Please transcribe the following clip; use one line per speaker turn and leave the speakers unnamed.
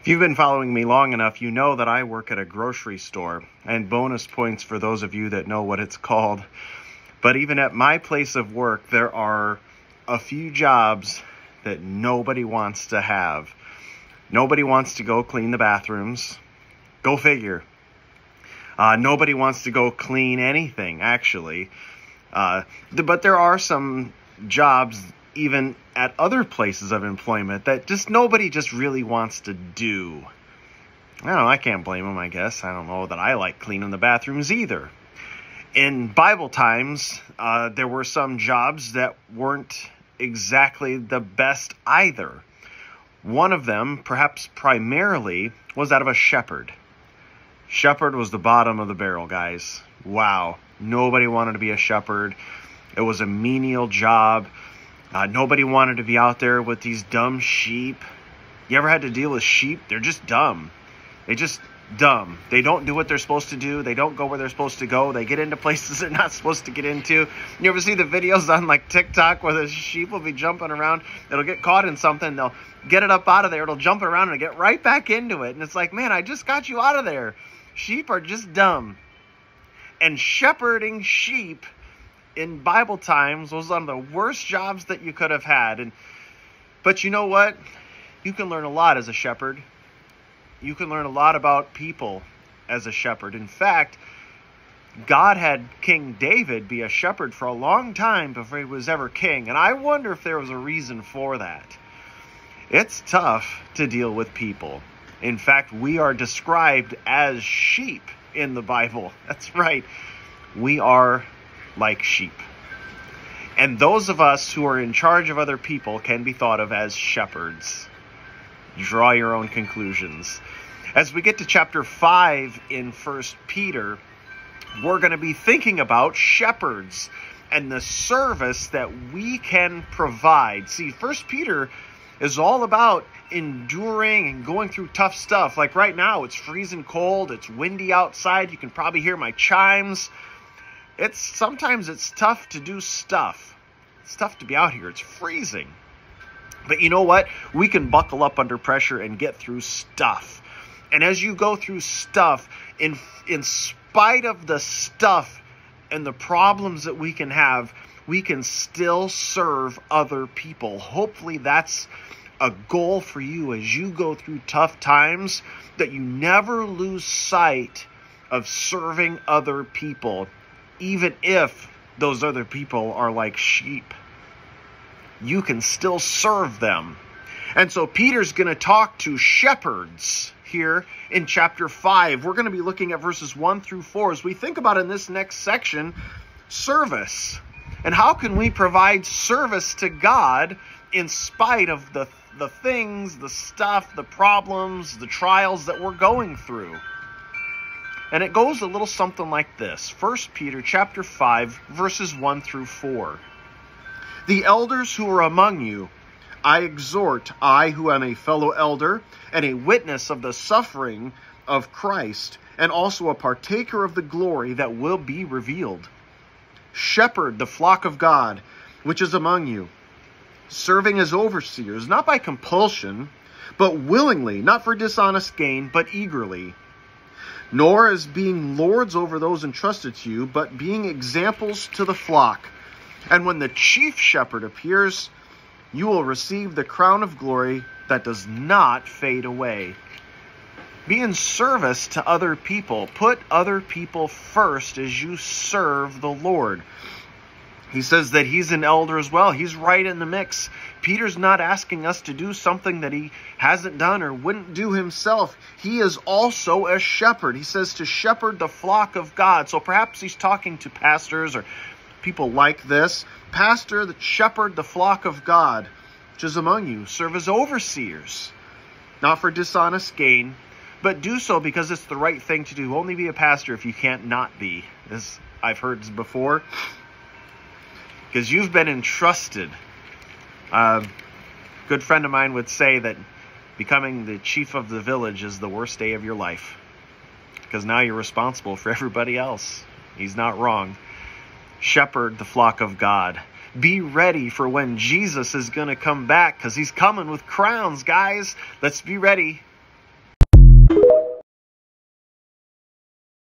If you've been following me long enough, you know that I work at a grocery store, and bonus points for those of you that know what it's called. But even at my place of work, there are a few jobs that nobody wants to have. Nobody wants to go clean the bathrooms. Go figure. Nobody wants to go clean anything, actually. But there are some jobs, even at other places of employment, that nobody really wants to do. I don't know, I can't blame them, I guess. I don't know that I like cleaning the bathrooms either. In Bible times, there were some jobs that weren't exactly the best either. One of them, perhaps primarily, was that of a shepherd. Shepherd was the bottom of the barrel, guys. Wow. Nobody wanted to be a shepherd. It was a menial job. Nobody wanted to be out there with these dumb sheep. You ever had to deal with sheep? They're just dumb. They're just dumb. They don't do what they're supposed to do. They don't go where they're supposed to go. They get into places they're not supposed to get into. You ever see the videos on like TikTok where the sheep will be jumping around? It'll get caught in something. They'll get it up out of there. It'll jump around and get right back into it. And it's like, man, I just got you out of there. Sheep are just dumb. And shepherding sheep in Bible times was one of the worst jobs that you could have had. But you know what? You can learn a lot as a shepherd. You can learn a lot about people as a shepherd. In fact, God had King David be a shepherd for a long time before he was ever king. And I wonder if there was a reason for that. It's tough to deal with people. In fact, we are described as sheep in the Bible. That's right. We are like sheep. And those of us who are in charge of other people can be thought of as shepherds. Draw your own conclusions. As we get to chapter 5 in 1 Peter, we're going to be thinking about shepherds and the service that we can provide. See, 1 Peter is all about enduring and going through tough stuff. Like right now, it's freezing cold. It's windy outside. You can probably hear my chimes. Sometimes it's tough to do stuff. It's tough to be out here. It's freezing. But you know what? We can buckle up under pressure and get through stuff. And as you go through stuff, in spite of the stuff and the problems that we can still serve other people. Hopefully that's a goal for you as you go through tough times, that you never lose sight of serving other people, even if those other people are like sheep. You can still serve them. And so Peter's going to talk to shepherds here in chapter 5. We're going to be looking at verses 1 through 4 as we think about in this next section, service. And how can we provide service to God in spite of the things, the stuff, the problems, the trials that we're going through? And it goes a little something like this. 1 Peter chapter 5, verses 1 through 4. The elders who are among you, I exhort, I who am a fellow elder and a witness of the suffering of Christ, and also a partaker of the glory that will be revealed. Shepherd the flock of God, which is among you, serving as overseers, not by compulsion, but willingly, not for dishonest gain, but eagerly. Nor as being lords over those entrusted to you, but being examples to the flock. And when the chief shepherd appears, you will receive the crown of glory that does not fade away. Be in service to other people. Put other people first as you serve the Lord. He says that he's an elder as well. He's right in the mix. Peter's not asking us to do something that he hasn't done or wouldn't do himself. He is also a shepherd. He says to shepherd the flock of God. So perhaps he's talking to pastors or people like this. Pastor, the shepherd, the flock of God, which is among you. Serve as overseers, not for dishonest gain, but do so because it's the right thing to do. Only be a pastor if you can't not be, as I've heard before. Because you've been entrusted. A good friend of mine would say that becoming the chief of the village is the worst day of your life. Because now you're responsible for everybody else. He's not wrong. Shepherd the flock of God. Be ready for when Jesus is going to come back, because he's coming with crowns, guys. Let's be ready.